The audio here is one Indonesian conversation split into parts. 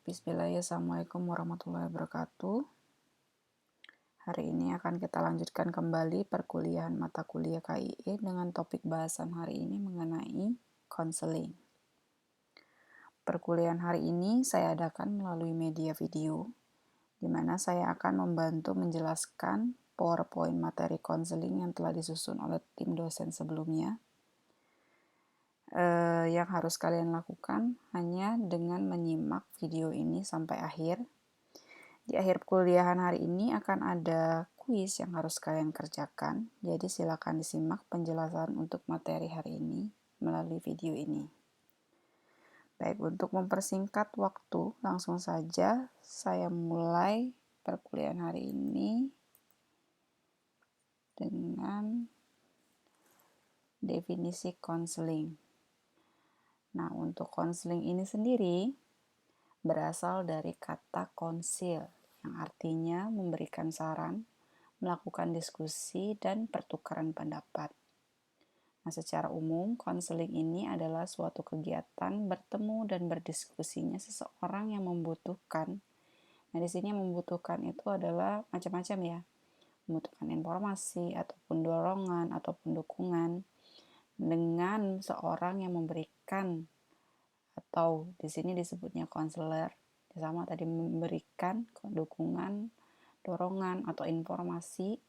Bismillahirrahmanirrahim. Assalamualaikum warahmatullahi wabarakatuh. Hari ini akan kita lanjutkan kembali perkuliahan mata kuliah KIE dengan topik bahasan hari ini mengenai konseling. Perkuliahan hari ini saya adakan melalui media video, di mana saya akan membantu menjelaskan PowerPoint materi konseling yang telah disusun oleh tim dosen sebelumnya. Yang harus kalian lakukan hanya dengan menyimak video ini sampai akhir. Di akhir kuliahan hari ini akan ada kuis yang harus kalian kerjakan, jadi silakan disimak penjelasan untuk materi hari ini melalui video ini. Baik, untuk mempersingkat waktu, langsung saja saya mulai perkuliahan hari ini dengan definisi konseling. Nah, untuk konseling ini sendiri berasal dari kata konsil, yang artinya memberikan saran, melakukan diskusi, dan pertukaran pendapat. Nah, secara umum, konseling ini adalah suatu kegiatan bertemu dan berdiskusinya seseorang yang membutuhkan. Nah, di sini membutuhkan itu adalah macam-macam ya. Membutuhkan informasi, ataupun dorongan, ataupun dukungan dengan seorang yang memberikan, atau di sini disebutnya konselor, sama tadi memberikan dukungan, dorongan, atau informasi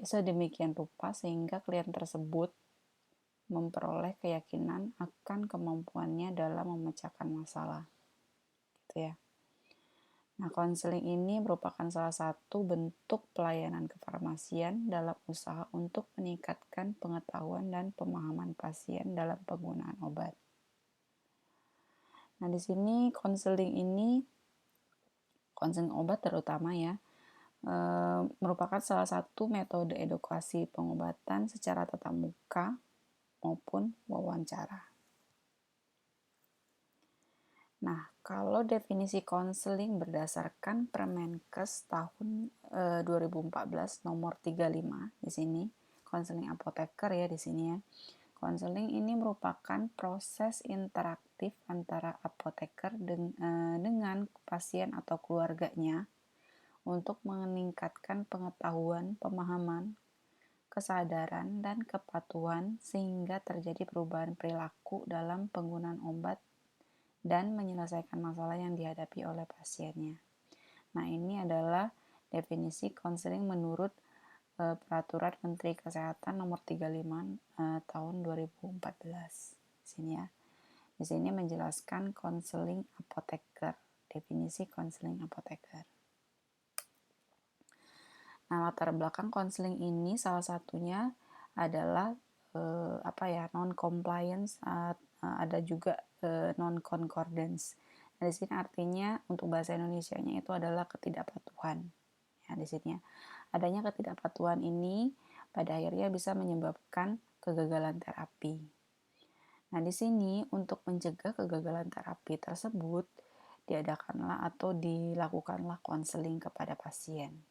sedemikian rupa sehingga klien tersebut memperoleh keyakinan akan kemampuannya dalam memecahkan masalah. Gitu ya. Nah, konseling ini merupakan salah satu bentuk pelayanan kefarmasian dalam usaha untuk meningkatkan pengetahuan dan pemahaman pasien dalam penggunaan obat. Nah, di sini konseling obat terutama ya, merupakan salah satu metode edukasi pengobatan secara tatap muka maupun wawancara. Nah, kalau definisi konseling berdasarkan Permenkes tahun 2014 nomor 35 di sini, konseling apoteker ya di sini ya. Konseling ini merupakan proses interaktif antara apoteker dengan pasien atau keluarganya untuk meningkatkan pengetahuan, pemahaman, kesadaran, dan kepatuhan sehingga terjadi perubahan perilaku dalam penggunaan obat dan menyelesaikan masalah yang dihadapi oleh pasiennya. Nah, ini adalah definisi konseling menurut Peraturan Menteri Kesehatan Nomor 35 tahun 2014. Sini ya. Di sini menjelaskan konseling apoteker, definisi konseling apoteker. Nah, latar belakang konseling ini salah satunya adalah non-compliance, ada juga non-concordance. Nah, di sini artinya untuk bahasa Indonesianya itu adalah ketidakpatuhan. Ya, di sini ya. Adanya ketidakpatuhan ini pada akhirnya bisa menyebabkan kegagalan terapi. Nah, di sini untuk mencegah kegagalan terapi tersebut diadakanlah atau dilakukanlah konseling kepada pasien.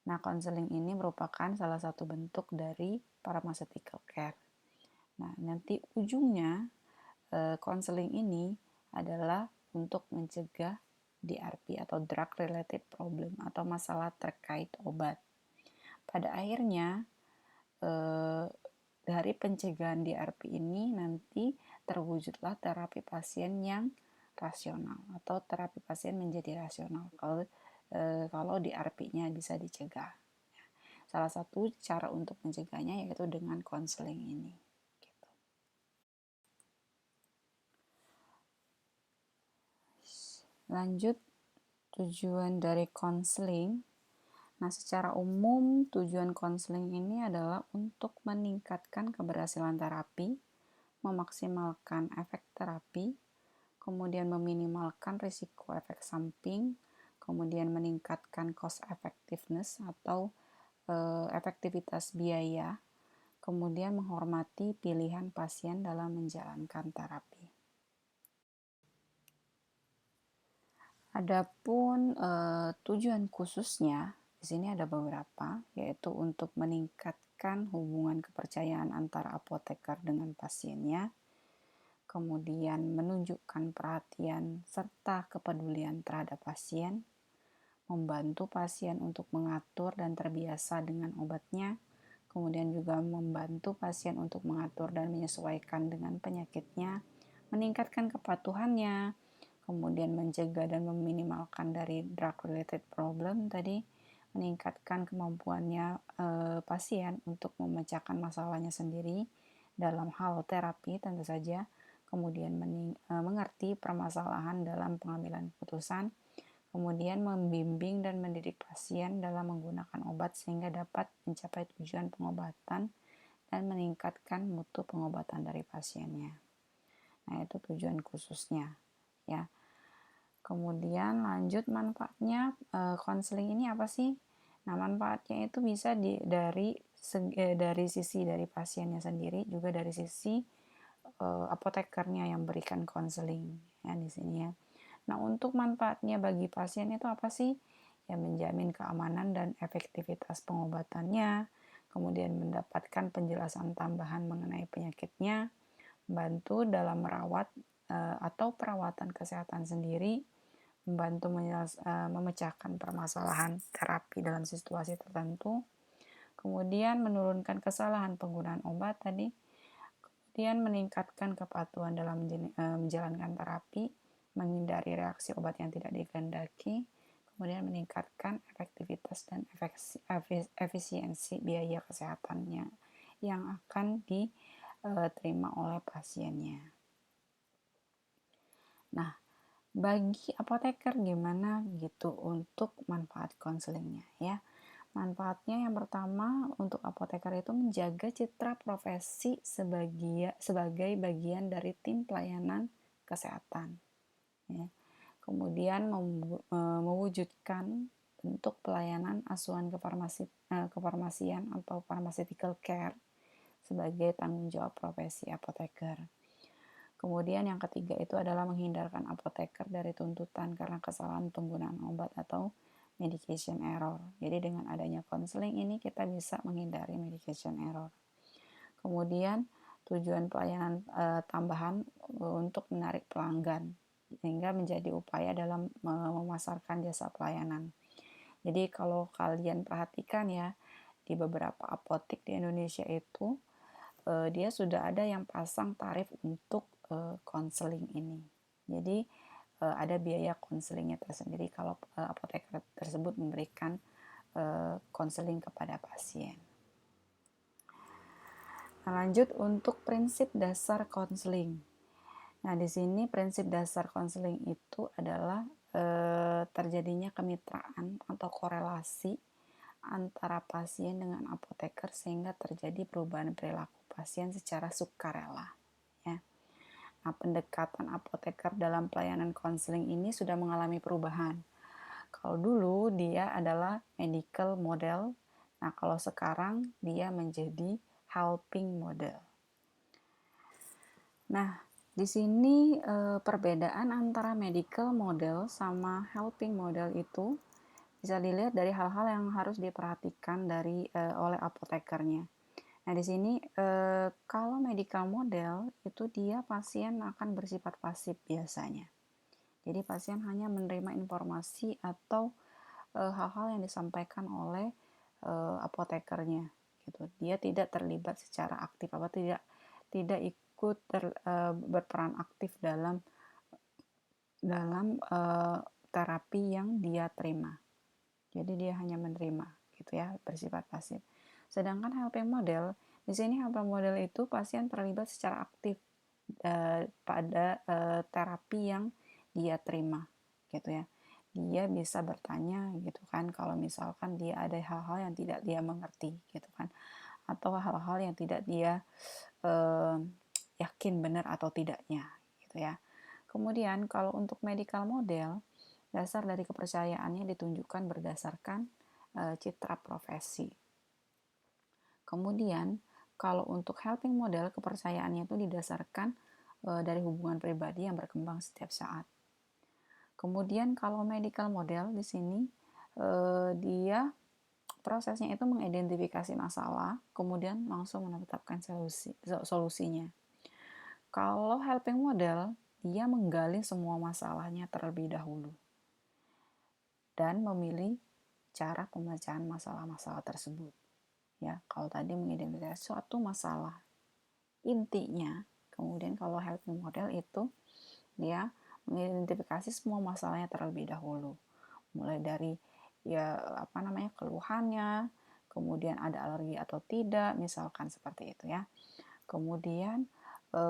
Nah, konseling ini merupakan salah satu bentuk dari pharmaceutical care. Nah, nanti ujungnya konseling ini adalah untuk mencegah DRP atau drug related problem atau masalah terkait obat. Pada akhirnya dari pencegahan DRP ini nanti terwujudlah terapi pasien yang rasional atau terapi pasien menjadi rasional kalau DRP-nya bisa dicegah. Salah satu cara untuk mencegahnya yaitu dengan konseling ini. Lanjut, tujuan dari konseling. Nah, secara umum tujuan konseling ini adalah untuk meningkatkan keberhasilan terapi, memaksimalkan efek terapi, kemudian meminimalkan risiko efek samping, kemudian meningkatkan cost effectiveness atau efektivitas biaya, kemudian menghormati pilihan pasien dalam menjalankan terapi. Adapun tujuan khususnya di sini ada beberapa, yaitu untuk meningkatkan hubungan kepercayaan antara apoteker dengan pasiennya, kemudian menunjukkan perhatian serta kepedulian terhadap pasien, membantu pasien untuk mengatur dan terbiasa dengan obatnya, kemudian juga membantu pasien untuk mengatur dan menyesuaikan dengan penyakitnya, meningkatkan kepatuhannya, kemudian mencegah dan meminimalkan dari drug-related problem tadi, meningkatkan kemampuannya pasien untuk memecahkan masalahnya sendiri dalam hal terapi tentu saja, kemudian mengerti permasalahan dalam pengambilan keputusan, kemudian membimbing dan mendidik pasien dalam menggunakan obat sehingga dapat mencapai tujuan pengobatan dan meningkatkan mutu pengobatan dari pasiennya. Nah, itu tujuan khususnya ya. Kemudian lanjut manfaatnya konseling ini apa sih? Nah, manfaatnya itu bisa dari sisi dari pasiennya sendiri, juga dari sisi apotekernya yang berikan konseling ya di sini ya. Nah, untuk manfaatnya bagi pasien itu apa sih? Ya, menjamin keamanan dan efektivitas pengobatannya, kemudian mendapatkan penjelasan tambahan mengenai penyakitnya, membantu dalam merawat atau perawatan kesehatan sendiri, membantu memecahkan permasalahan terapi dalam situasi tertentu, kemudian menurunkan kesalahan penggunaan obat tadi, kemudian meningkatkan kepatuhan dalam menjalankan terapi, menghindari reaksi obat yang tidak dikehendaki, kemudian meningkatkan efektivitas dan efisiensi biaya kesehatannya yang akan diterima oleh pasiennya. Nah, bagi apoteker gimana gitu untuk manfaat konselingnya ya. Manfaatnya yang pertama untuk apoteker itu menjaga citra profesi sebagai bagian dari tim pelayanan kesehatan ya. Kemudian mewujudkan bentuk pelayanan asuhan kefarmasian atau pharmaceutical care sebagai tanggung jawab profesi apoteker. Kemudian yang ketiga itu adalah menghindarkan apoteker dari tuntutan karena kesalahan penggunaan obat atau medication error. Jadi dengan adanya konseling ini kita bisa menghindari medication error. Kemudian tujuan pelayanan tambahan untuk menarik pelanggan sehingga menjadi upaya dalam memasarkan jasa pelayanan. Jadi kalau kalian perhatikan ya, di beberapa apotek di Indonesia itu dia sudah ada yang pasang tarif untuk konseling ini. Jadi ada biaya konselingnya tersendiri kalau apoteker tersebut memberikan konseling kepada pasien. Nah, lanjut untuk prinsip dasar konseling. Nah, di sini prinsip dasar konseling itu adalah terjadinya kemitraan atau korelasi antara pasien dengan apoteker sehingga terjadi perubahan perilaku pasien secara sukarela. Ya. Nah, pendekatan apoteker dalam pelayanan konseling ini sudah mengalami perubahan. Kalau dulu dia adalah medical model, nah kalau sekarang dia menjadi helping model. Nah, di sini perbedaan antara medical model sama helping model itu bisa dilihat dari hal-hal yang harus diperhatikan oleh apotekernya. Nah, di sini kalau medical model itu dia pasien akan bersifat pasif biasanya. Jadi pasien hanya menerima informasi atau hal-hal yang disampaikan oleh apotekernya gitu. Dia tidak terlibat secara aktif apa tidak ikut berperan aktif dalam terapi yang dia terima. Jadi dia hanya menerima gitu ya, bersifat pasif. Sedangkan helping model, di sini helping model itu pasien terlibat secara aktif pada terapi yang dia terima gitu ya. Dia bisa bertanya gitu kan kalau misalkan dia ada hal-hal yang tidak dia mengerti gitu kan, atau hal-hal yang tidak dia yakin benar atau tidaknya gitu ya. Kemudian kalau untuk medical model, dasar dari kepercayaannya ditunjukkan berdasarkan citra profesi. Kemudian kalau untuk helping model, kepercayaannya itu didasarkan dari hubungan pribadi yang berkembang setiap saat. Kemudian kalau medical model di sini dia prosesnya itu mengidentifikasi masalah, kemudian langsung menetapkan solusinya. Kalau helping model, dia menggali semua masalahnya terlebih dahulu dan memilih cara pemecahan masalah-masalah tersebut. Ya, kalau tadi mengidentifikasi suatu masalah intinya, kemudian kalau helping model itu dia mengidentifikasi semua masalahnya terlebih dahulu, mulai dari keluhannya, kemudian ada alergi atau tidak, misalkan seperti itu ya. Kemudian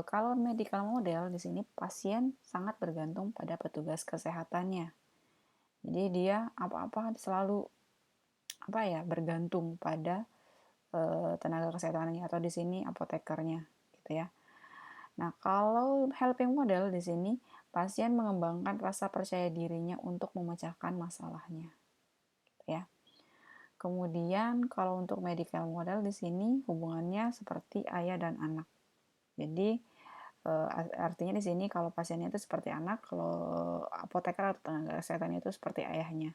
kalau medical model di sini pasien sangat bergantung pada petugas kesehatannya. Jadi dia apa-apa selalu bergantung pada tenaga kesehatannya atau di sini apotekernya gitu ya. Nah, kalau helping model di sini pasien mengembangkan rasa percaya dirinya untuk memecahkan masalahnya gitu ya. Kemudian kalau untuk medical model di sini hubungannya seperti ayah dan anak. Jadi artinya di sini kalau pasiennya itu seperti anak, kalau apoteker atau tenaga kesehatan itu seperti ayahnya.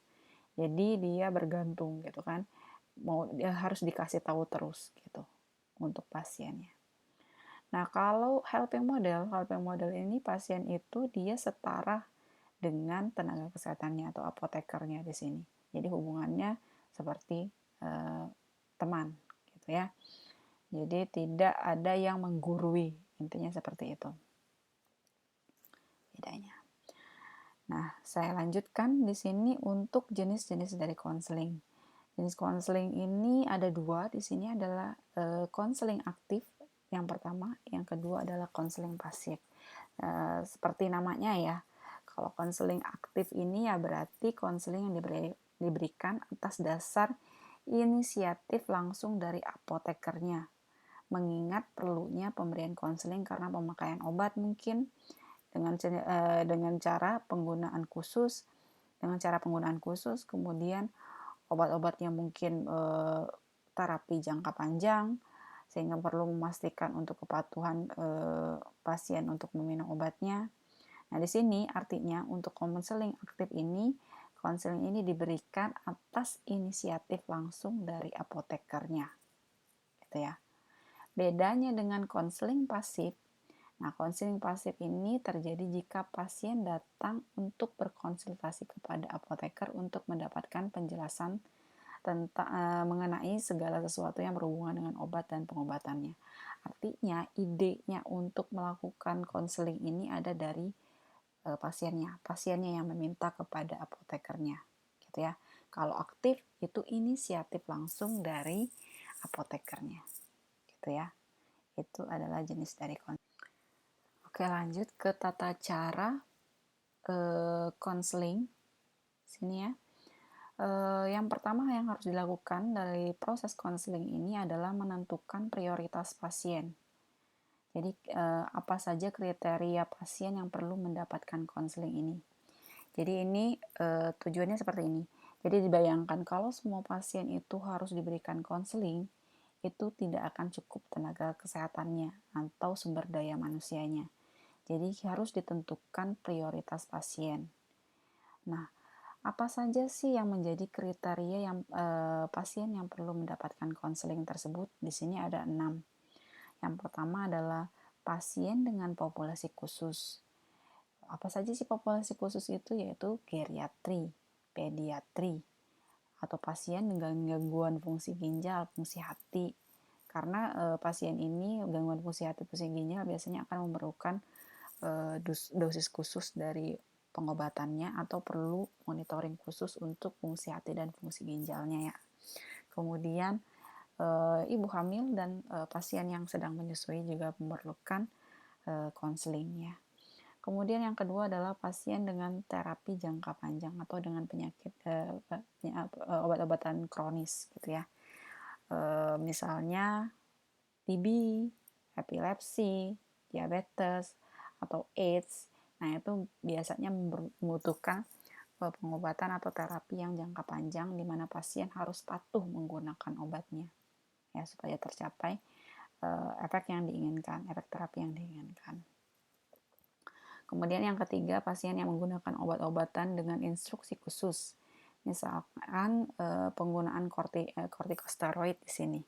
Jadi dia bergantung gitu kan, dia harus dikasih tahu terus gitu untuk pasiennya. Nah kalau helping model ini pasien itu dia setara dengan tenaga kesehatannya atau apotekernya di sini. Jadi hubungannya seperti teman gitu ya. Jadi tidak ada yang menggurui, intinya seperti itu bedanya. Nah, saya lanjutkan di sini untuk jenis-jenis dari konseling. Jenis konseling ini ada dua. Di sini adalah konseling aktif yang pertama, yang kedua adalah konseling pasif. Seperti namanya ya, kalau konseling aktif ini ya berarti konseling yang diberikan atas dasar inisiatif langsung dari apotekernya. Mengingat perlunya pemberian konseling karena pemakaian obat mungkin dengan cara penggunaan khusus, kemudian obat-obatnya mungkin terapi jangka panjang, sehingga perlu memastikan untuk kepatuhan pasien untuk meminum obatnya. Nah, di sini artinya untuk konseling ini diberikan atas inisiatif langsung dari apotekernya, gitu ya. Bedanya dengan konseling pasif. Nah, konseling pasif ini terjadi jika pasien datang untuk berkonsultasi kepada apoteker untuk mendapatkan penjelasan tentang mengenai segala sesuatu yang berhubungan dengan obat dan pengobatannya. Artinya, idenya untuk melakukan konseling ini ada dari pasiennya yang meminta kepada apotekernya, gitu ya. Kalau aktif itu inisiatif langsung dari apotekernya, gitu ya. Itu adalah jenis dari konseling. Oke, lanjut ke tata cara konseling sini ya. Yang pertama yang harus dilakukan dari proses konseling ini adalah menentukan prioritas pasien. Jadi apa saja kriteria pasien yang perlu mendapatkan konseling ini. Jadi ini tujuannya seperti ini. Jadi dibayangkan kalau semua pasien itu harus diberikan konseling, itu tidak akan cukup tenaga kesehatannya atau sumber daya manusianya. Jadi harus ditentukan prioritas pasien. Nah, apa saja sih yang menjadi kriteria yang pasien yang perlu mendapatkan konseling tersebut? Di sini ada 6. Yang pertama adalah pasien dengan populasi khusus. Apa saja sih populasi khusus itu? Yaitu geriatri, pediatri, atau pasien dengan gangguan fungsi ginjal, fungsi hati. Karena pasien ini gangguan fungsi hati, fungsi ginjal biasanya akan memerlukan dosis khusus dari pengobatannya atau perlu monitoring khusus untuk fungsi hati dan fungsi ginjalnya ya. Kemudian ibu hamil dan pasien yang sedang menyusui juga memerlukan konseling ya. Kemudian yang kedua adalah pasien dengan terapi jangka panjang atau dengan penyakit obat-obatan kronis gitu ya. Misalnya TB, epilepsi, diabetes, atau AIDS. Nah, itu biasanya membutuhkan pengobatan atau terapi yang jangka panjang di mana pasien harus patuh menggunakan obatnya ya supaya tercapai efek terapi yang diinginkan. Kemudian yang ketiga, pasien yang menggunakan obat-obatan dengan instruksi khusus. Misalkan penggunaan kortikosteroid di sini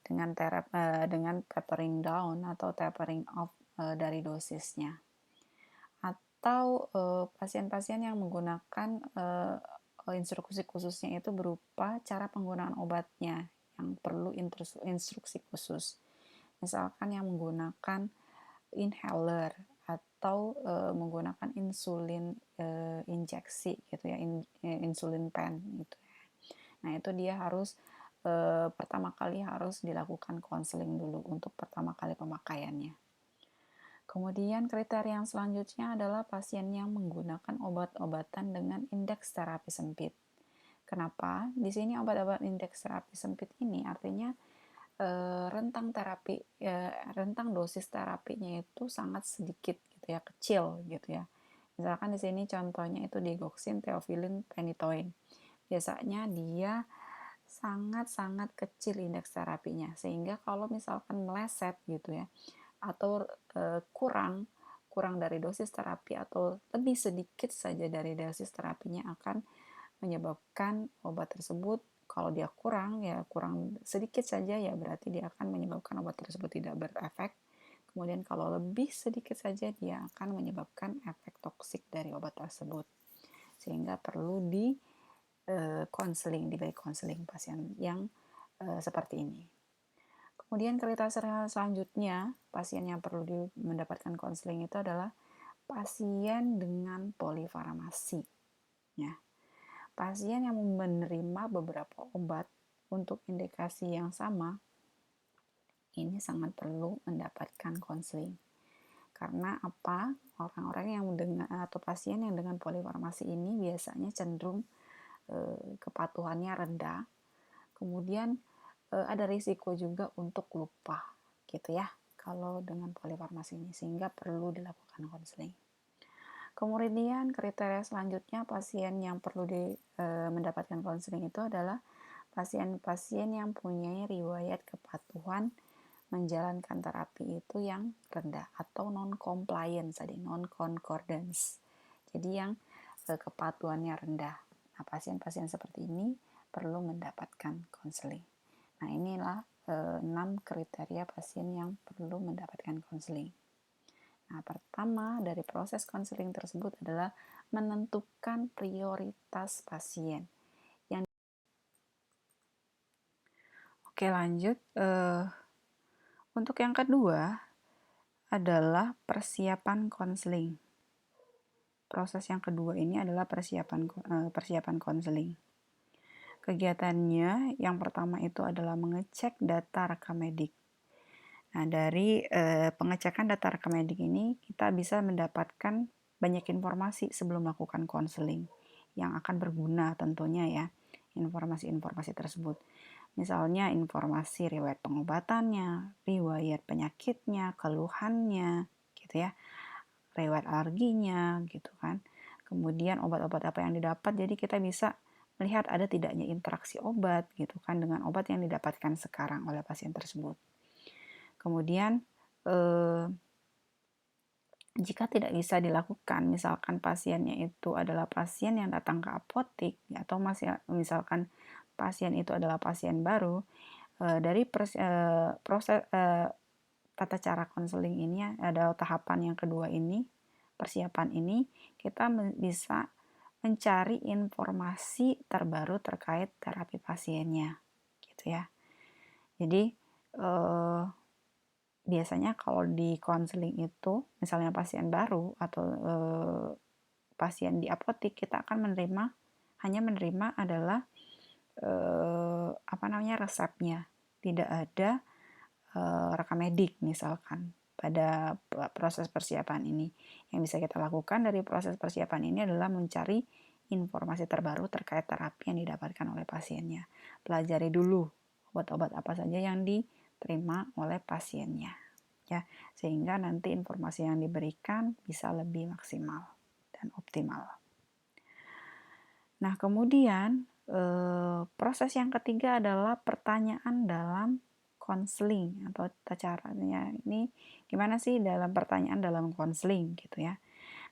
dengan tapering down atau tapering off dari dosisnya. Atau pasien-pasien yang menggunakan instruksi khususnya itu berupa cara penggunaan obatnya yang perlu instruksi khusus. Misalkan yang menggunakan inhaler atau menggunakan insulin injeksi gitu ya, insulin pen gitu. Nah, itu dia harus pertama kali harus dilakukan konseling dulu untuk pertama kali pemakaiannya. Kemudian kriteria yang selanjutnya adalah pasien yang menggunakan obat-obatan dengan indeks terapi sempit. Kenapa? Di sini obat-obat indeks terapi sempit ini artinya rentang dosis terapinya itu sangat sedikit gitu ya, kecil gitu ya. Misalkan di sini contohnya itu digoxin, theophylline, phenytoin. Biasanya dia sangat-sangat kecil indeks terapinya, sehingga kalau misalkan meleset gitu ya, atau kurang dari dosis terapi atau lebih sedikit saja dari dosis terapinya akan menyebabkan obat tersebut, kalau dia kurang sedikit saja ya berarti dia akan menyebabkan obat tersebut tidak berefek. Kemudian kalau lebih sedikit saja dia akan menyebabkan efek toksik dari obat tersebut, sehingga perlu diberi konseling pasien yang seperti ini. Kemudian kriteria selanjutnya, pasien yang perlu mendapatkan konseling itu adalah pasien dengan polifarmasi. Ya. Pasien yang menerima beberapa obat untuk indikasi yang sama, ini sangat perlu mendapatkan konseling. Karena apa? Orang-orang yang atau pasien yang dengan polifarmasi ini biasanya cenderung kepatuhannya rendah. Kemudian ada risiko juga untuk lupa gitu ya kalau dengan polifarmasi ini, sehingga perlu dilakukan konseling. Kemudian kriteria selanjutnya pasien yang perlu mendapatkan konseling itu adalah pasien-pasien yang punya riwayat kepatuhan menjalankan terapi itu yang rendah atau non-compliance tadi, non-concordance. Jadi yang kepatuhannya rendah. Nah, pasien-pasien seperti ini perlu mendapatkan konseling. Nah, inilah 6 kriteria pasien yang perlu mendapatkan konseling. Nah, pertama dari proses konseling tersebut adalah menentukan prioritas pasien. Oke, lanjut. Untuk yang kedua adalah persiapan konseling. Proses yang kedua ini adalah persiapan konseling. Kegiatannya yang pertama itu adalah mengecek data rekam medik. Nah, dari pengecekan data rekam medik ini kita bisa mendapatkan banyak informasi sebelum melakukan konseling yang akan berguna tentunya ya, informasi-informasi tersebut. Misalnya informasi riwayat pengobatannya, riwayat penyakitnya, keluhannya, gitu ya, riwayat alerginya, gitu kan. Kemudian obat-obat apa yang didapat, jadi kita bisa melihat ada tidaknya interaksi obat, gitu kan, dengan obat yang didapatkan sekarang oleh pasien tersebut. Kemudian jika tidak bisa dilakukan, misalkan pasiennya itu adalah pasien yang datang ke apotik, atau misalkan pasien itu adalah pasien baru, dari proses tata cara konseling ini ada tahapan yang kedua ini, persiapan ini, kita bisa mencari informasi terbaru terkait terapi pasiennya, gitu ya. Jadi biasanya kalau di konseling itu, misalnya pasien baru atau pasien di apotik, kita akan hanya menerima adalah resepnya, tidak ada rekam medik misalkan pada proses persiapan ini. Yang bisa kita lakukan dari proses persiapan ini adalah mencari informasi terbaru terkait terapi yang didapatkan oleh pasiennya. Pelajari dulu obat-obat apa saja yang diterima oleh pasiennya, ya, sehingga nanti informasi yang diberikan bisa lebih maksimal dan optimal. Nah, kemudian proses yang ketiga adalah pertanyaan dalam konseling atau caranya ini gimana sih dalam pertanyaan dalam konseling gitu ya.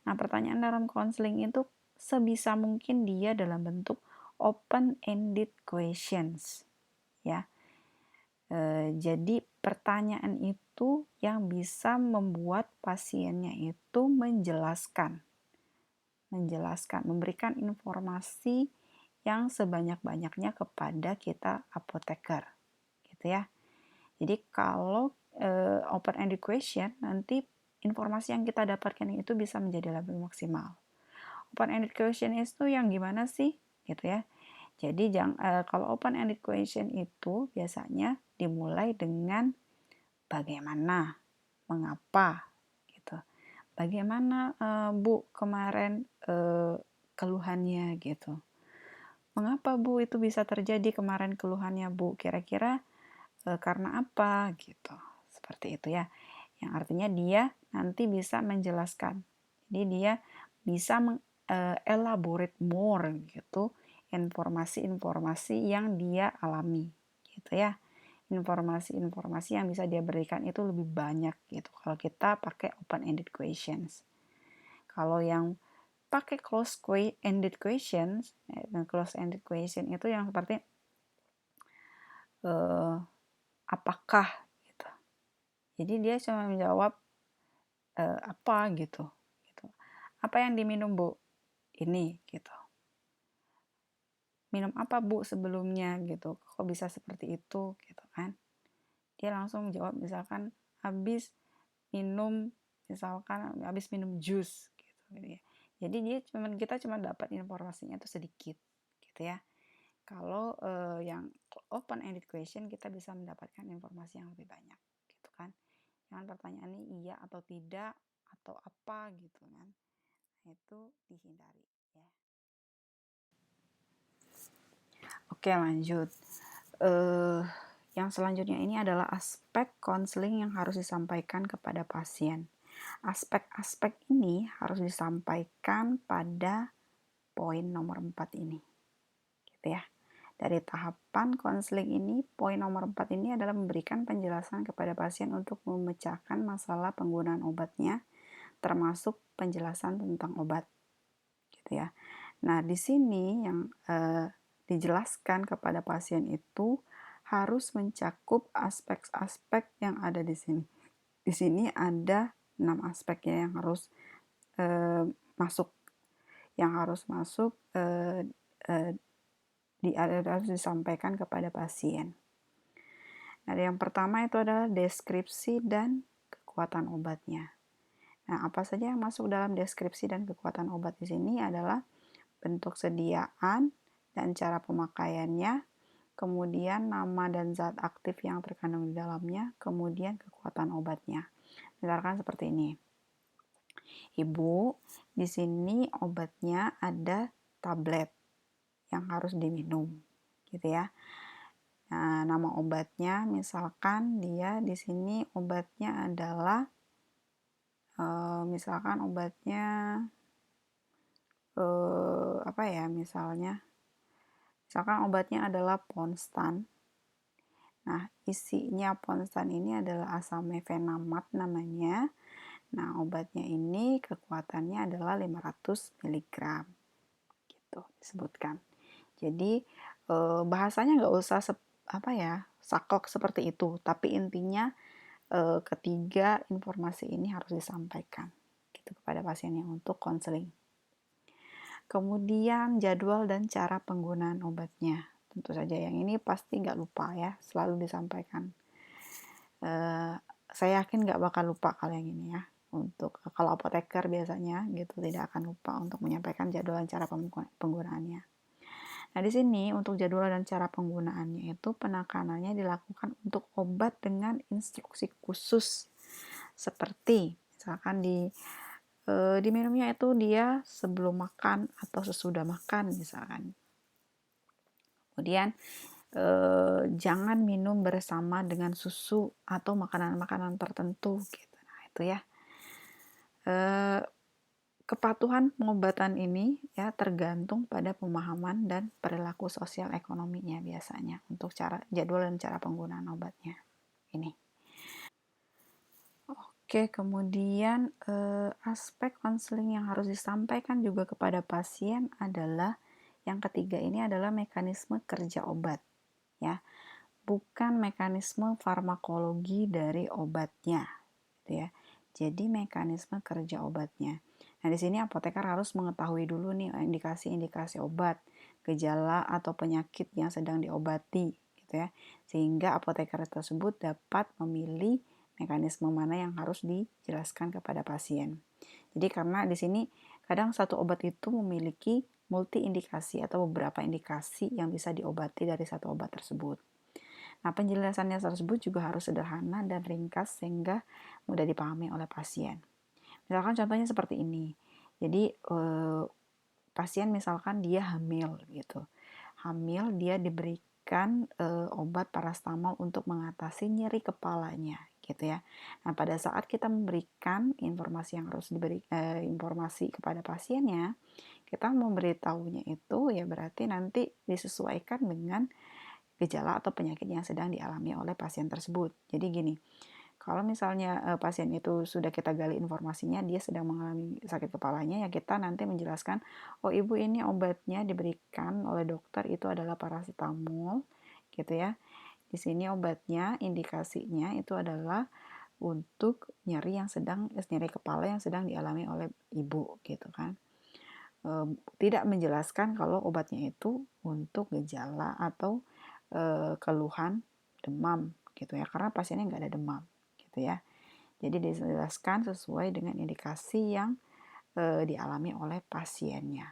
Nah, pertanyaan dalam konseling itu sebisa mungkin dia dalam bentuk open-ended questions ya. Jadi pertanyaan itu itu yang bisa membuat pasiennya itu menjelaskan, memberikan informasi yang sebanyak-banyaknya kepada kita apoteker, gitu ya. Jadi kalau open-ended question, nanti informasi yang kita dapatkan itu bisa menjadi lebih maksimal. Open-ended question itu yang gimana sih, gitu ya. Jadi kalau open-ended question itu biasanya dimulai dengan bagaimana, mengapa, gitu. Bagaimana Bu kemarin keluhannya gitu. Mengapa Bu itu bisa terjadi kemarin keluhannya Bu? Kira-kira karena apa gitu. Seperti itu ya. Yang artinya dia nanti bisa menjelaskan. Jadi dia bisa elaborate more gitu informasi-informasi yang dia alami gitu ya. Informasi-informasi yang bisa dia berikan itu lebih banyak gitu kalau kita pakai open-ended questions. Kalau yang pakai close-ended questions, dan close-ended question itu yang seperti apakah gitu. Jadi dia cuma menjawab apa gitu. Apa yang diminum Bu? Ini gitu. Minum apa Bu sebelumnya gitu. Kok bisa seperti itu gitu kan. Dia langsung jawab misalkan habis minum jus gitu ya. Jadi kita cuma dapat informasinya itu sedikit gitu ya. Kalau yang open ended question kita bisa mendapatkan informasi yang lebih banyak gitu kan. Jangan pertanyaannya iya atau tidak atau apa gitu kan. Nah, itu dihindari ya. Oke, lanjut. Yang selanjutnya ini adalah aspek konseling yang harus disampaikan kepada pasien. Aspek-aspek ini harus disampaikan pada poin nomor 4 ini. Gitu ya. Dari tahapan konseling ini, poin nomor 4 ini adalah memberikan penjelasan kepada pasien untuk memecahkan masalah penggunaan obatnya, termasuk penjelasan tentang obat. Gitu ya. Nah, di sini yang dijelaskan kepada pasien itu harus mencakup aspek-aspek yang ada di sini. Di sini ada 6 aspeknya yang harus masuk, harus disampaikan kepada pasien. Nah, yang pertama itu adalah deskripsi dan kekuatan obatnya. Nah, apa saja yang masuk dalam deskripsi dan kekuatan obat di sini adalah bentuk sediaan dan cara pemakaiannya, kemudian nama dan zat aktif yang terkandung di dalamnya, kemudian kekuatan obatnya. Misalkan seperti ini. Ibu, di sini obatnya ada tablet yang harus diminum, gitu ya. Nah, nama obatnya misalkan dia di sini obatnya adalah misalkan obatnya apa ya misalkan obatnya adalah Ponstan. Nah, isinya Ponstan ini adalah asam mefenamat namanya. Nah, obatnya ini kekuatannya adalah 500 mg. Gitu disebutkan. Jadi bahasanya nggak usah saklek seperti itu, tapi intinya ketiga informasi ini harus disampaikan gitu kepada pasiennya untuk konseling. Kemudian jadwal dan cara penggunaan obatnya. Tentu saja yang ini pasti nggak lupa ya, selalu disampaikan. Saya yakin nggak bakal lupa kalau yang ini ya. Untuk kalau apoteker biasanya gitu tidak akan lupa untuk menyampaikan jadwal dan cara penggunaannya. Nah, di sini untuk jadwal dan cara penggunaannya itu penekanannya dilakukan untuk obat dengan instruksi khusus. Seperti misalkan diminumnya itu dia sebelum makan atau sesudah makan misalkan. Kemudian jangan minum bersama dengan susu atau makanan-makanan tertentu gitu. Nah, itu ya. Kepatuhan pengobatan ini ya tergantung pada pemahaman dan perilaku sosial ekonominya biasanya untuk jadwal dan cara penggunaan obatnya ini. Oke, kemudian aspek konseling yang harus disampaikan juga kepada pasien adalah yang ketiga ini adalah mekanisme kerja obat ya. bukan mekanisme farmakologi dari obatnya, gitu ya. Jadi mekanisme kerja obatnya. Nah, di sini apoteker harus mengetahui dulu nih indikasi-indikasi obat, gejala atau penyakit yang sedang diobati, gitu ya. Sehingga apoteker tersebut dapat memilih mekanisme mana yang harus dijelaskan kepada pasien. Jadi karena di sini kadang satu obat itu memiliki multi indikasi atau beberapa indikasi yang bisa diobati dari satu obat tersebut. Nah, penjelasannya tersebut juga harus sederhana dan ringkas sehingga mudah dipahami oleh pasien. Misalkan contohnya seperti ini. Jadi pasien misalkan dia hamil gitu. Hamil dia diberikan obat parastamol untuk mengatasi nyeri kepalanya gitu ya. Nah, pada saat kita memberikan informasi yang harus diberi informasi kepada pasiennya, kita memberitahunya itu ya berarti nanti disesuaikan dengan gejala atau penyakit yang sedang dialami oleh pasien tersebut. Jadi gini, kalau misalnya pasien itu sudah kita gali informasinya, dia sedang mengalami sakit kepalanya, ya kita nanti menjelaskan, oh ibu ini obatnya diberikan oleh dokter itu adalah paracetamol, gitu ya. Di sini obatnya, indikasinya itu adalah untuk nyeri kepala yang sedang dialami oleh ibu, gitu kan. Tidak menjelaskan kalau obatnya itu untuk gejala atau keluhan demam, gitu ya, karena pasiennya nggak ada demam, gitu ya. Jadi dijelaskan sesuai dengan indikasi yang dialami oleh pasiennya,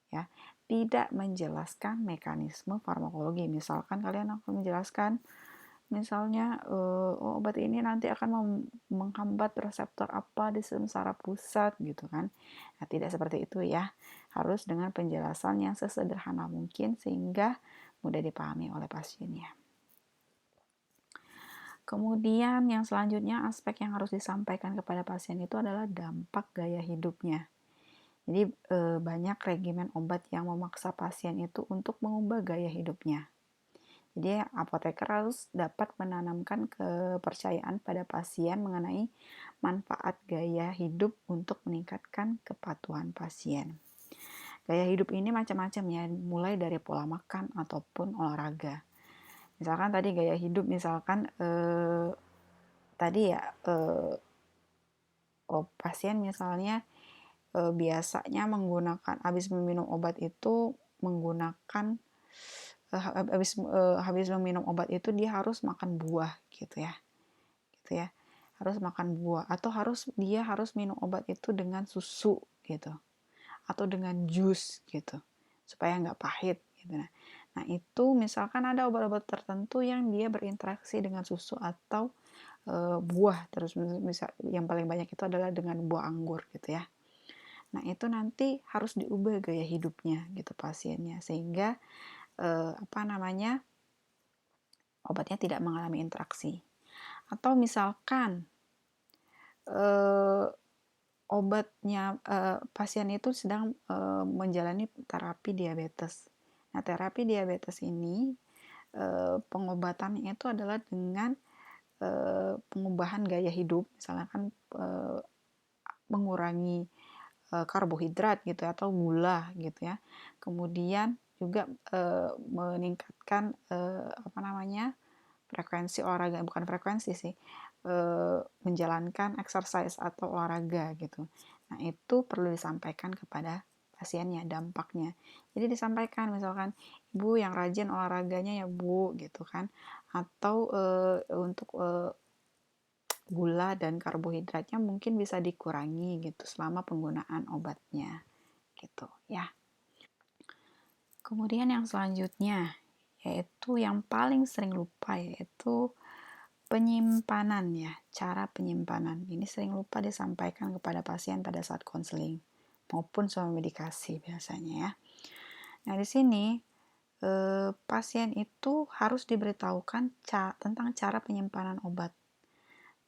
ya. Tidak menjelaskan mekanisme farmakologi. Misalkan kalian akan menjelaskan, misalnya obat ini nanti akan menghambat reseptor apa di sistem saraf pusat, gitu kan. Nah, tidak seperti itu ya. Harus dengan penjelasan yang sesederhana mungkin sehingga mudah dipahami oleh pasiennya. Kemudian yang selanjutnya aspek yang harus disampaikan kepada pasien itu adalah dampak gaya hidupnya. Jadi banyak regimen obat yang memaksa pasien itu untuk mengubah gaya hidupnya. Jadi apoteker harus dapat menanamkan kepercayaan pada pasien mengenai manfaat gaya hidup untuk meningkatkan kepatuhan pasien. Gaya hidup ini macam-macam ya, mulai dari pola makan ataupun olahraga. Misalkan tadi gaya hidup, misalkan tadi ya pasien misalnya biasanya menggunakan habis meminum obat itu menggunakan habis meminum obat itu dia harus makan buah gitu ya harus makan buah atau dia harus minum obat itu dengan susu gitu atau dengan jus gitu supaya nggak pahit gitu. Nah itu misalkan ada obat-obat tertentu yang dia berinteraksi dengan susu atau buah, terus misal yang paling banyak itu adalah dengan buah anggur gitu ya. Nah itu nanti harus diubah gaya hidupnya gitu pasiennya sehingga obatnya tidak mengalami interaksi. Atau misalkan obatnya pasien itu sedang menjalani terapi diabetes. Nah terapi diabetes ini pengobatannya itu adalah dengan pengubahan gaya hidup, misalkan mengurangi karbohidrat gitu atau gula gitu ya. Kemudian juga meningkatkan frekuensi olahraga, bukan frekuensi sih, menjalankan exercise atau olahraga gitu. Nah itu perlu disampaikan kepada pasiennya dampaknya. Jadi disampaikan misalkan ibu yang rajin olahraganya ya bu gitu kan, atau untuk gula dan karbohidratnya mungkin bisa dikurangi gitu selama penggunaan obatnya gitu ya. Kemudian yang selanjutnya yaitu yang paling sering lupa yaitu penyimpanan ya, cara penyimpanan. Ini sering lupa disampaikan kepada pasien pada saat konseling maupun selama medikasi biasanya ya. Nah, di sini pasien itu harus diberitahukan tentang cara penyimpanan obat,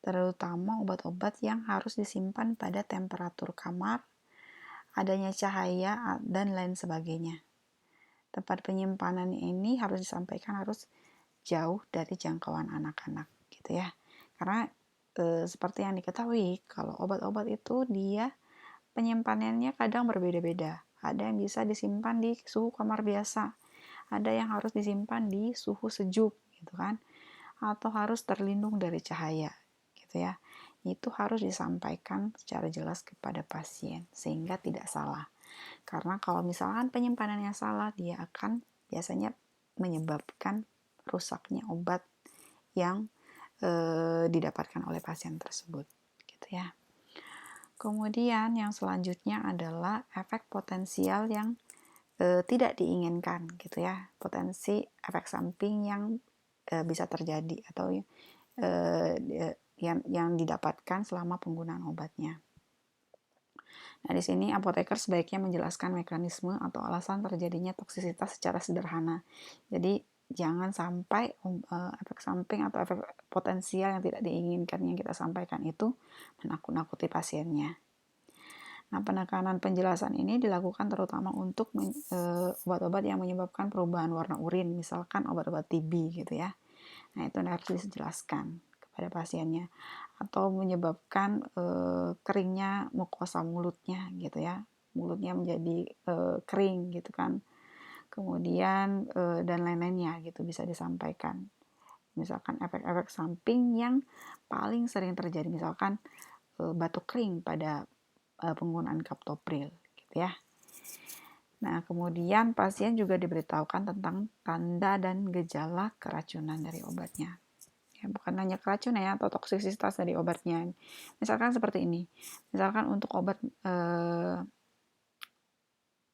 terutama obat-obat yang harus disimpan pada temperatur kamar, adanya cahaya, dan lain sebagainya. Tempat penyimpanan ini harus disampaikan harus jauh dari jangkauan anak-anak gitu ya. Karena seperti yang diketahui, kalau obat-obat itu dia penyimpanannya kadang berbeda-beda. Ada yang bisa disimpan di suhu kamar biasa, ada yang harus disimpan di suhu sejuk gitu kan, atau harus terlindung dari cahaya, gitu ya. Itu harus disampaikan secara jelas kepada pasien sehingga tidak salah. Karena kalau misalkan penyimpanannya salah, dia akan biasanya menyebabkan rusaknya obat yang didapatkan oleh pasien tersebut, gitu ya. Kemudian yang selanjutnya adalah efek potensial yang tidak diinginkan, gitu ya. Potensi efek samping yang bisa terjadi atau yang didapatkan selama penggunaan obatnya. Nah, di sini apoteker sebaiknya menjelaskan mekanisme atau alasan terjadinya toksisitas secara sederhana. Jadi, jangan sampai efek samping atau efek potensial yang tidak diinginkan yang kita sampaikan itu menakut-nakuti pasiennya. Nah, penekanan penjelasan ini dilakukan terutama untuk obat-obat yang menyebabkan perubahan warna urin, misalkan obat-obat TB gitu ya. Nah, itu harus dijelaskan kepada pasiennya, atau menyebabkan keringnya mukosa mulutnya gitu ya, mulutnya menjadi kering gitu kan, kemudian dan lain-lainnya gitu bisa disampaikan. Misalkan efek-efek samping yang paling sering terjadi, misalkan batuk kering pada penggunaan kaptopril gitu ya. Nah, kemudian pasien juga diberitahukan tentang tanda dan gejala keracunan dari obatnya. Ya, bukan hanya keracunan ya, atau toksisitas dari obatnya. Misalkan seperti ini. Misalkan untuk obat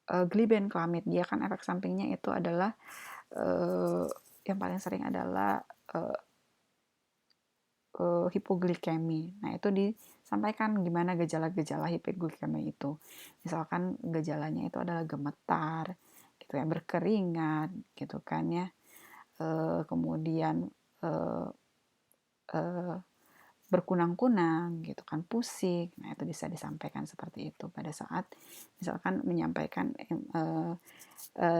glibenclamid, dia kan efek sampingnya itu adalah yang paling sering adalah hipoglikemi. Nah, itu disampaikan gimana gejala-gejala hipoglikemi itu. Misalkan gejalanya itu adalah gemetar, gitu ya, berkeringat, gitu kan ya. Kemudian berkunang-kunang, gitu kan, pusing. Nah, itu bisa disampaikan seperti itu pada saat misalkan menyampaikan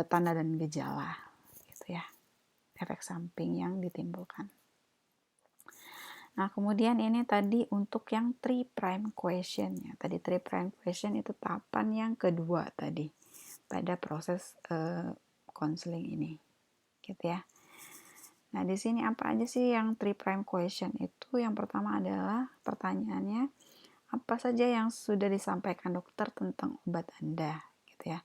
tanda dan gejala, gitu ya, efek samping yang ditimbulkan. Nah, kemudian ini tadi untuk yang 3' question ya. Tadi 3' question itu tahapan yang kedua tadi pada proses konseling ini. Gitu ya. Nah, di sini apa aja sih yang 3' question itu? Yang pertama adalah pertanyaannya, apa saja yang sudah disampaikan dokter tentang obat Anda, gitu ya.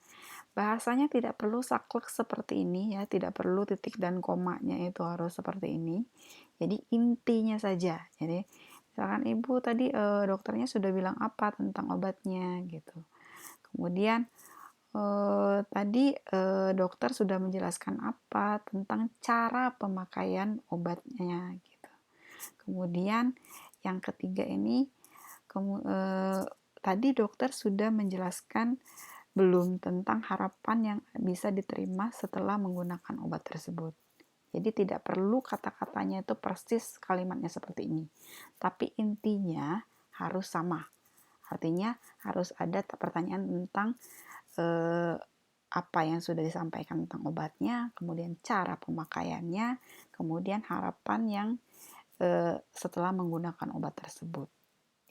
Bahasanya tidak perlu saklek seperti ini ya, tidak perlu titik dan komanya itu harus seperti ini. Jadi intinya saja. Jadi misalkan ibu tadi dokternya sudah bilang apa tentang obatnya gitu. Kemudian tadi dokter sudah menjelaskan apa tentang cara pemakaian obatnya gitu. Kemudian yang ketiga ini tadi dokter sudah menjelaskan belum tentang harapan yang bisa diterima setelah menggunakan obat tersebut. Jadi tidak perlu kata-katanya itu persis kalimatnya seperti ini. Tapi intinya harus sama. Artinya harus ada pertanyaan tentang apa yang sudah disampaikan tentang obatnya, kemudian cara pemakaiannya, kemudian harapan yang setelah menggunakan obat tersebut.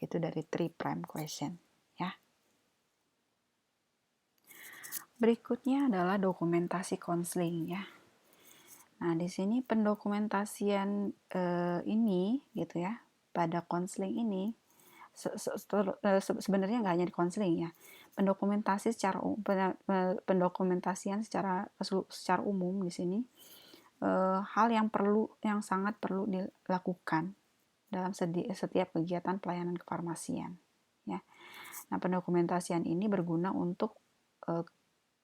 Itu dari 3' question ya. Berikutnya adalah dokumentasi konseling ya. Nah, di sini pendokumentasian ini gitu ya, pada konseling ini sebenarnya nggak hanya di konseling ya. Pendokumentasian secara umum di sini hal yang sangat perlu dilakukan dalam setiap kegiatan pelayanan kefarmasian ya. Nah, pendokumentasian ini berguna untuk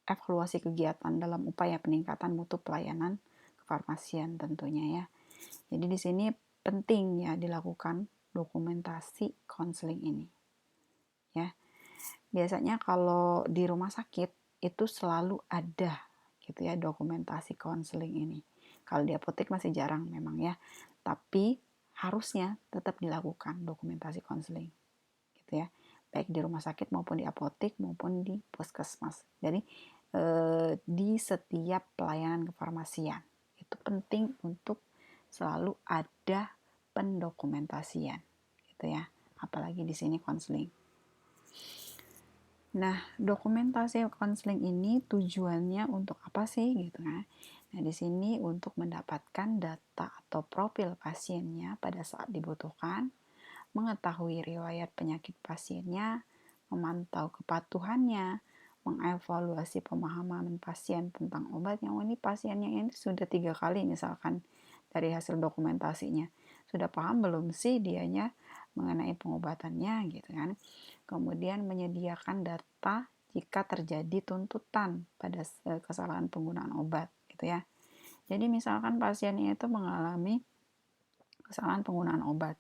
evaluasi kegiatan dalam upaya peningkatan mutu pelayanan kefarmasian tentunya ya. Jadi di sini penting ya dilakukan dokumentasi konseling ini. Ya. Biasanya kalau di rumah sakit itu selalu ada gitu ya dokumentasi konseling ini. Kalau di apotek masih jarang memang ya. Tapi harusnya tetap dilakukan dokumentasi konseling. Gitu ya. Baik di rumah sakit maupun di apotek maupun di puskesmas. Jadi di setiap pelayanan kefarmasian itu penting untuk selalu ada pendokumentasian gitu ya, apalagi di sini konseling. Nah, dokumentasi konseling ini tujuannya untuk apa sih gitu kan? Nah, di sini untuk mendapatkan data atau profil pasiennya pada saat dibutuhkan, mengetahui riwayat penyakit pasiennya, memantau kepatuhannya, mengevaluasi pemahaman pasien tentang obat yang ini pasiennya ini sudah 3 kali misalkan dari hasil dokumentasinya. Sudah paham belum sih dianya mengenai pengobatannya gitu kan? Kemudian menyediakan data jika terjadi tuntutan pada kesalahan penggunaan obat gitu ya. Jadi misalkan pasiennya itu mengalami kesalahan penggunaan obat.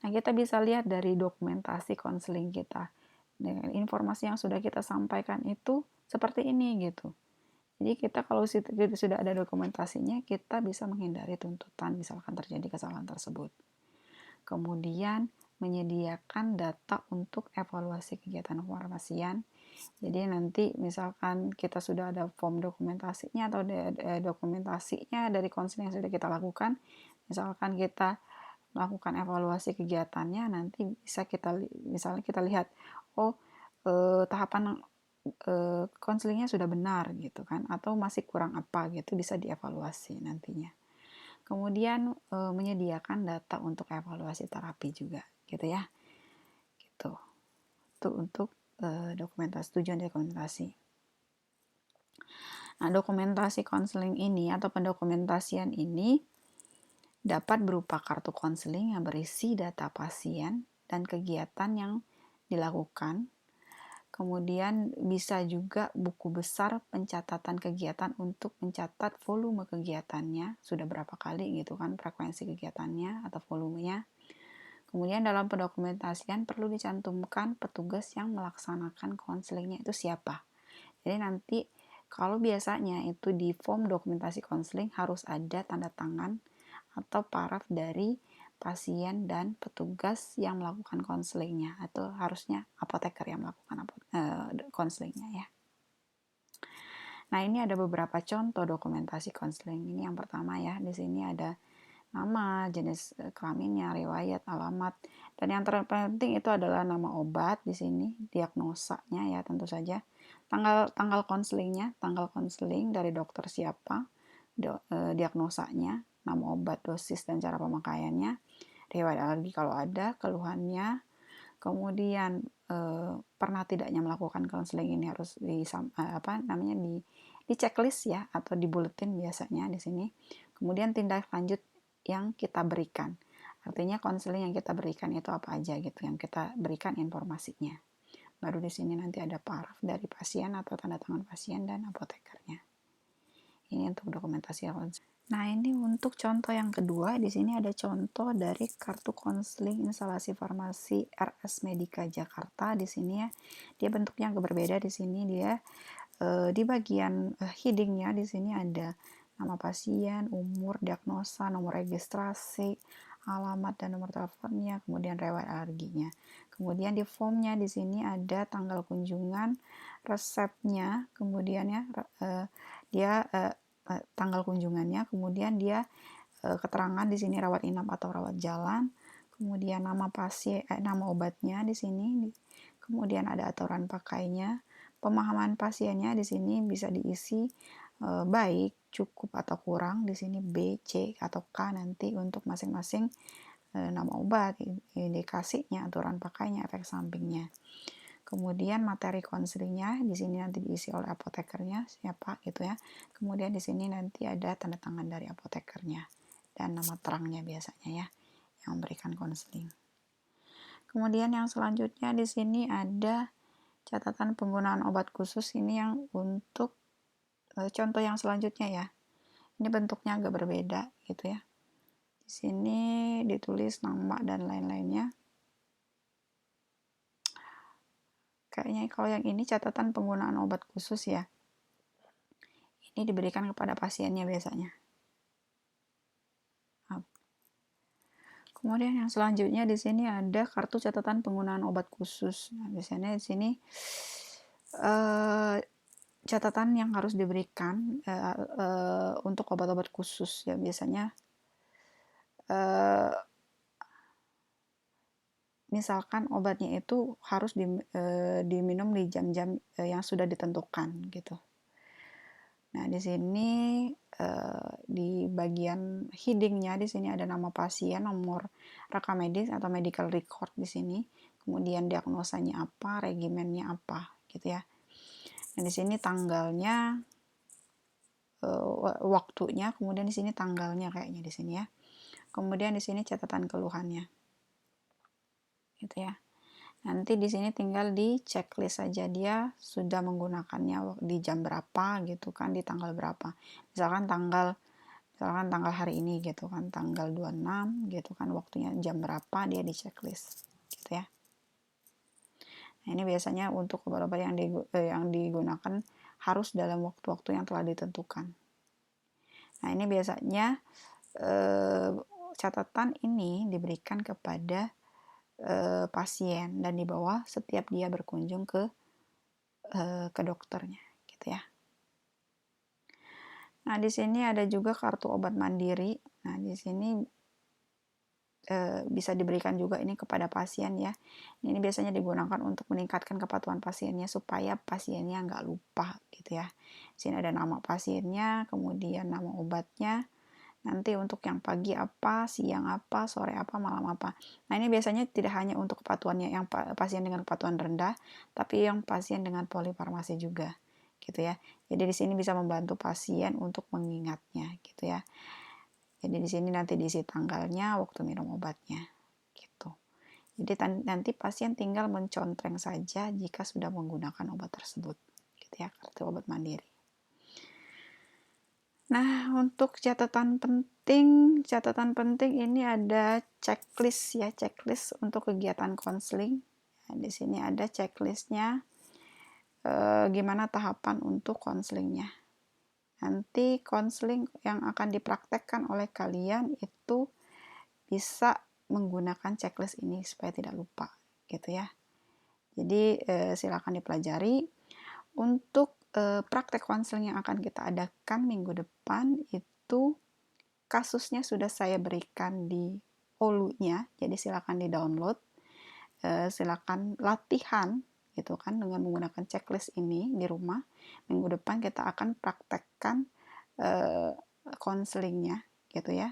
Nah, kita bisa lihat dari dokumentasi konseling kita. Dengan informasi yang sudah kita sampaikan itu seperti ini gitu. Jadi kita kalau sudah ada dokumentasinya, kita bisa menghindari tuntutan misalkan terjadi kesalahan tersebut. Kemudian menyediakan data untuk evaluasi kegiatan kefarmasian. Jadi nanti misalkan kita sudah ada form dokumentasinya atau dokumentasinya dari konseling yang sudah kita lakukan, misalkan kita melakukan evaluasi kegiatannya, nanti bisa misalnya kita lihat, oh tahapan konselingnya sudah benar gitu kan, atau masih kurang apa gitu, bisa dievaluasi nantinya. Kemudian menyediakan data untuk evaluasi terapi juga gitu ya, gitu. Itu untuk dokumentasi, tujuan dokumentasi. Nah, dokumentasi konseling ini atau pendokumentasian ini dapat berupa kartu konseling yang berisi data pasien dan kegiatan yang dilakukan. Kemudian bisa juga buku besar pencatatan kegiatan untuk mencatat volume kegiatannya, sudah berapa kali gitu kan frekuensi kegiatannya atau volumenya. Kemudian dalam pendokumentasian perlu dicantumkan petugas yang melaksanakan konselingnya itu siapa. Jadi nanti kalau biasanya itu di form dokumentasi konseling harus ada tanda tangan atau paraf dari pasien dan petugas yang melakukan konselingnya, atau harusnya apoteker yang melakukan konselingnya ya. Nah, ini ada beberapa contoh dokumentasi konseling. Ini yang pertama ya, di sini ada nama, jenis kelaminnya, riwayat, alamat, dan yang terpenting itu adalah nama obat di sini, diagnosanya ya tentu saja, tanggal konselingnya, tanggal konseling dari dokter siapa, diagnosanya, nama obat, dosis, dan cara pemakaiannya, riwayat alergi kalau ada, keluhannya, kemudian pernah tidaknya melakukan konseling ini harus di checklist ya, atau di buletin biasanya di sini. Kemudian tindak lanjut yang kita berikan. Artinya konseling yang kita berikan itu apa aja gitu, yang kita berikan informasinya. Baru di sini nanti ada paraf dari pasien atau tanda tangan pasien dan apotekernya. Ini untuk dokumentasi konseling. Nah, ini untuk contoh yang kedua, di sini ada contoh dari kartu konseling instalasi farmasi RS Medika Jakarta. Di sini ya, dia bentuknya agak berbeda. Di sini dia di bagian headingnya di sini ada nama pasien, umur, diagnosa, nomor registrasi, alamat dan nomor teleponnya, kemudian riwayat alerginya. Kemudian di formnya di sini ada tanggal kunjungan, resepnya, kemudian ya dia tanggal kunjungannya, kemudian dia keterangan di sini rawat inap atau rawat jalan, kemudian nama pasien, nama obatnya di sini, kemudian ada aturan pakainya, pemahaman pasiennya di sini bisa diisi baik, cukup atau kurang, di sini B, C atau K nanti untuk masing-masing nama obat, indikasinya, aturan pakainya, efek sampingnya. Kemudian materi konselingnya di sini nanti diisi oleh apotekernya siapa gitu ya. Kemudian di sini nanti ada tanda tangan dari apotekernya dan nama terangnya biasanya ya yang memberikan konseling. Kemudian yang selanjutnya di sini ada catatan penggunaan obat khusus, ini yang untuk contoh yang selanjutnya ya. Ini bentuknya agak berbeda gitu ya. Di sini ditulis nama dan lain-lainnya. Kayaknya kalau yang ini catatan penggunaan obat khusus ya. Ini diberikan kepada pasiennya biasanya. Kemudian yang selanjutnya di sini ada kartu catatan penggunaan obat khusus. Nah, biasanya di sini catatan yang harus diberikan untuk obat-obat khusus ya, biasanya misalkan obatnya itu harus diminum di jam-jam yang sudah ditentukan gitu. Nah, di sini di bagian headingnya di sini ada nama pasien, nomor rekam medis atau medical record di sini, kemudian diagnosanya apa, regimennya apa, gitu ya. Dan di sini tanggalnya, waktunya, kemudian di sini tanggalnya kayaknya di sini ya. Kemudian di sini catatan keluhannya, gitu ya. Nanti di sini tinggal di checklist saja dia sudah menggunakannya di jam berapa gitu kan, di tanggal berapa. Misalkan tanggal hari ini gitu kan, tanggal 26 gitu kan, waktunya jam berapa dia di checklist gitu ya. Nah, ini biasanya untuk obat-obat yang digunakan harus dalam waktu-waktu yang telah ditentukan. Nah, ini biasanya catatan ini diberikan kepada pasien dan di bawah setiap dia berkunjung ke dokternya gitu ya. Nah, di sini ada juga kartu obat mandiri. Nah, di sini bisa diberikan juga ini kepada pasien ya. Ini biasanya digunakan untuk meningkatkan kepatuhan pasiennya supaya pasiennya nggak lupa gitu ya. Di sini ada nama pasiennya, kemudian nama obatnya. Nanti untuk yang pagi apa, siang apa, sore apa, malam apa. Nah, ini biasanya tidak hanya untuk kepatuhannya yang pasien dengan kepatuhan rendah, tapi yang pasien dengan polifarmasi juga, gitu ya. Jadi di sini bisa membantu pasien untuk mengingatnya, gitu ya. Jadi di sini nanti diisi tanggalnya, waktu minum obatnya, gitu. Jadi nanti pasien tinggal mencontreng saja jika sudah menggunakan obat tersebut, gitu ya, kartu obat mandiri. Nah, untuk catatan penting ini ada checklist ya, checklist untuk kegiatan konseling. Nah, di sini ada checklistnya, gimana tahapan untuk konselingnya. Nanti konseling yang akan dipraktekkan oleh kalian itu bisa menggunakan checklist ini supaya tidak lupa, gitu ya. Jadi silakan dipelajari. Untuk praktek konseling yang akan kita adakan minggu depan itu kasusnya sudah saya berikan di Olu-nya, jadi silakan di-download, silakan latihan gitu kan dengan menggunakan checklist ini di rumah. Minggu depan kita akan praktekkan konselingnya gitu ya.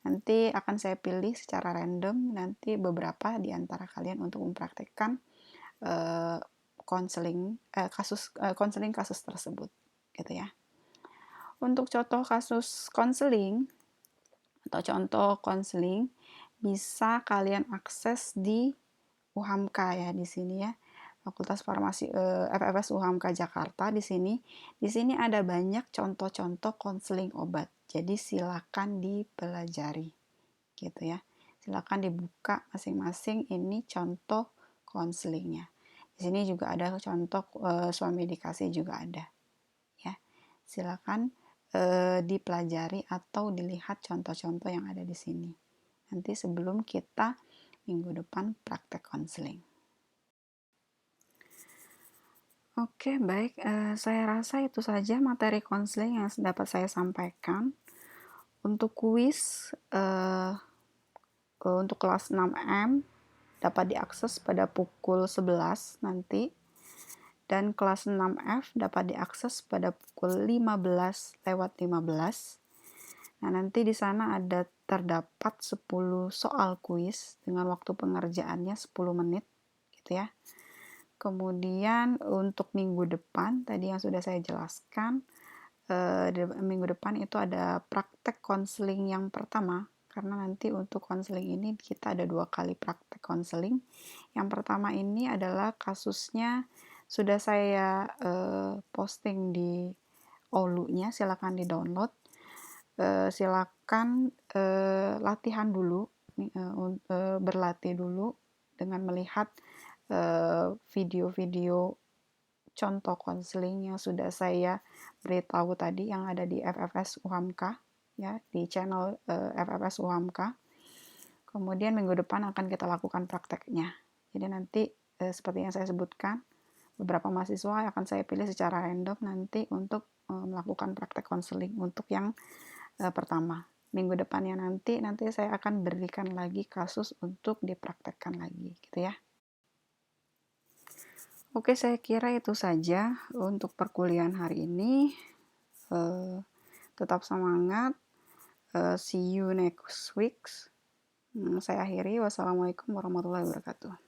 Nanti akan saya pilih secara random nanti beberapa di antara kalian untuk mempraktekkan konseling kasus tersebut gitu ya. Untuk contoh kasus konseling atau contoh konseling bisa kalian akses di UHAMKA ya di sini ya. Fakultas Farmasi FFS UHAMKA Jakarta di sini. Di sini ada banyak contoh-contoh konseling obat. Jadi silakan dipelajari gitu ya. Silakan dibuka masing-masing ini contoh konselingnya. Di sini juga ada contoh suami medikasi juga ada. Ya. Silakan dipelajari atau dilihat contoh-contoh yang ada di sini. Nanti sebelum kita minggu depan praktek konseling. Oke, baik. Saya rasa itu saja materi konseling yang dapat saya sampaikan. Untuk kuis, untuk kelas 6M dapat diakses pada pukul 11 nanti. Dan kelas 6F dapat diakses pada pukul 15:15. Nah, nanti di sana ada terdapat 10 soal kuis dengan waktu pengerjaannya 10 menit gitu ya. Kemudian untuk minggu depan tadi yang sudah saya jelaskan, minggu depan itu ada praktek konseling yang pertama, karena nanti untuk konseling ini kita ada 2 kali praktek konseling. Yang pertama ini adalah kasusnya sudah saya posting di Olu-nya, silakan di-download. Silakan latihan dulu, berlatih dulu dengan melihat video-video contoh konseling yang sudah saya beritahu tadi yang ada di FFS UHAMKA ya, di channel FFS UHAMKA. Kemudian minggu depan akan kita lakukan prakteknya. Jadi nanti seperti yang saya sebutkan, beberapa mahasiswa akan saya pilih secara random nanti untuk melakukan praktek konseling untuk yang pertama. minggu depannya nanti saya akan berikan lagi kasus untuk dipraktekkan lagi gitu ya. Oke, saya kira itu saja untuk perkuliahan hari ini. Tetap semangat. See you next week. Saya akhiri. Wassalamualaikum warahmatullahi wabarakatuh.